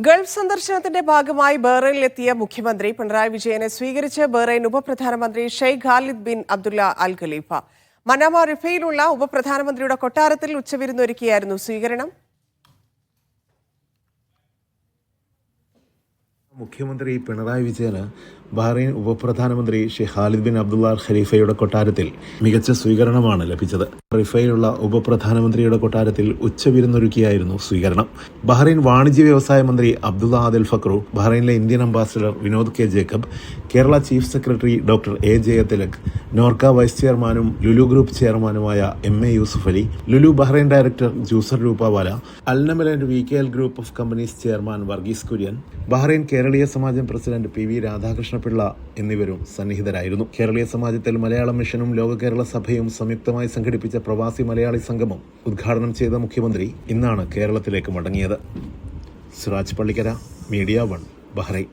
Gulf സന്ദർശനത്തിന്റെ ഭാഗമായി ബഹ്റൈനിലെത്തിയ മുഖ്യമന്ത്രി പിണറായി വിജയനെ സ്വീകരിച്ച് ബഹ്റൈൻ ഉപപ്രധാനമന്ത്രി ഷെയ്ഖ് ഖാലിദ് ബിൻ അബ്ദുള്ള അൽ ഖലീഫ. മനാമ റിഫയിലുള്ള ഉപപ്രധാനമന്ത്രിയുടെ കൊട്ടാരത്തിൽ ഉച്ചവിരുന്നൊരുക്കിയായിരുന്നു സ്വീകരണം. മുഖ്യമന്ത്രി പിണറായി വിജയന് ബഹ്റൈൻ ഉപപ്രധാനമന്ത്രി ഷെയ്ഖ് ഖാലിദ് ബിൻ അബ്ദുള്ള അൽ ഖലീഫയുടെ കൊട്ടാരത്തിൽ മികച്ച സ്വീകരണമാണ് ലഭിച്ചത്. റിഫയിലുള്ള ഉപപ്രധാനമന്ത്രിയുടെ കൊട്ടാരത്തിൽ ഉച്ചവിരുന്നൊരുക്കിയായിരുന്നു സ്വീകരണം. ബഹ്റൈൻ വാണിജ്യ വ്യവസായ മന്ത്രി അബ്ദുള്ള ആദിൽ ഫക്രു, ബഹ്റൈനിലെ Indian ambassador Vinod K Jacob, Kerala chief secretary doctor A Jayathilak, NORKA vice ചെയർമാനും ലുലു ഗ്രൂപ്പ് ചെയർമാനുമായ MA Yusuff Ali, Lulu Bahrain director Juzer Roopawala, Alnamal and VKL group of companies chairman Varghese Kurian, Bahrain Keraleeya Samajam president PV Radhakrishna Pillai എന്നിവരും സന്നിഹിതരായിരുന്നു. കേരളീയ സമാജത്തിൽ മലയാളം മിഷനും ലോക കേരള സഭയും സംയുക്തമായി സംഘടിപ്പിച്ച പ്രവാസി മലയാളി സംഗമം ഉദ്ഘാടനം ചെയ്ത മുഖ്യമന്ത്രി ഇന്നാണ് കേരളത്തിലേക്ക് മടങ്ങിയത്. Siraj Pallikkara, media 1, Bahrain.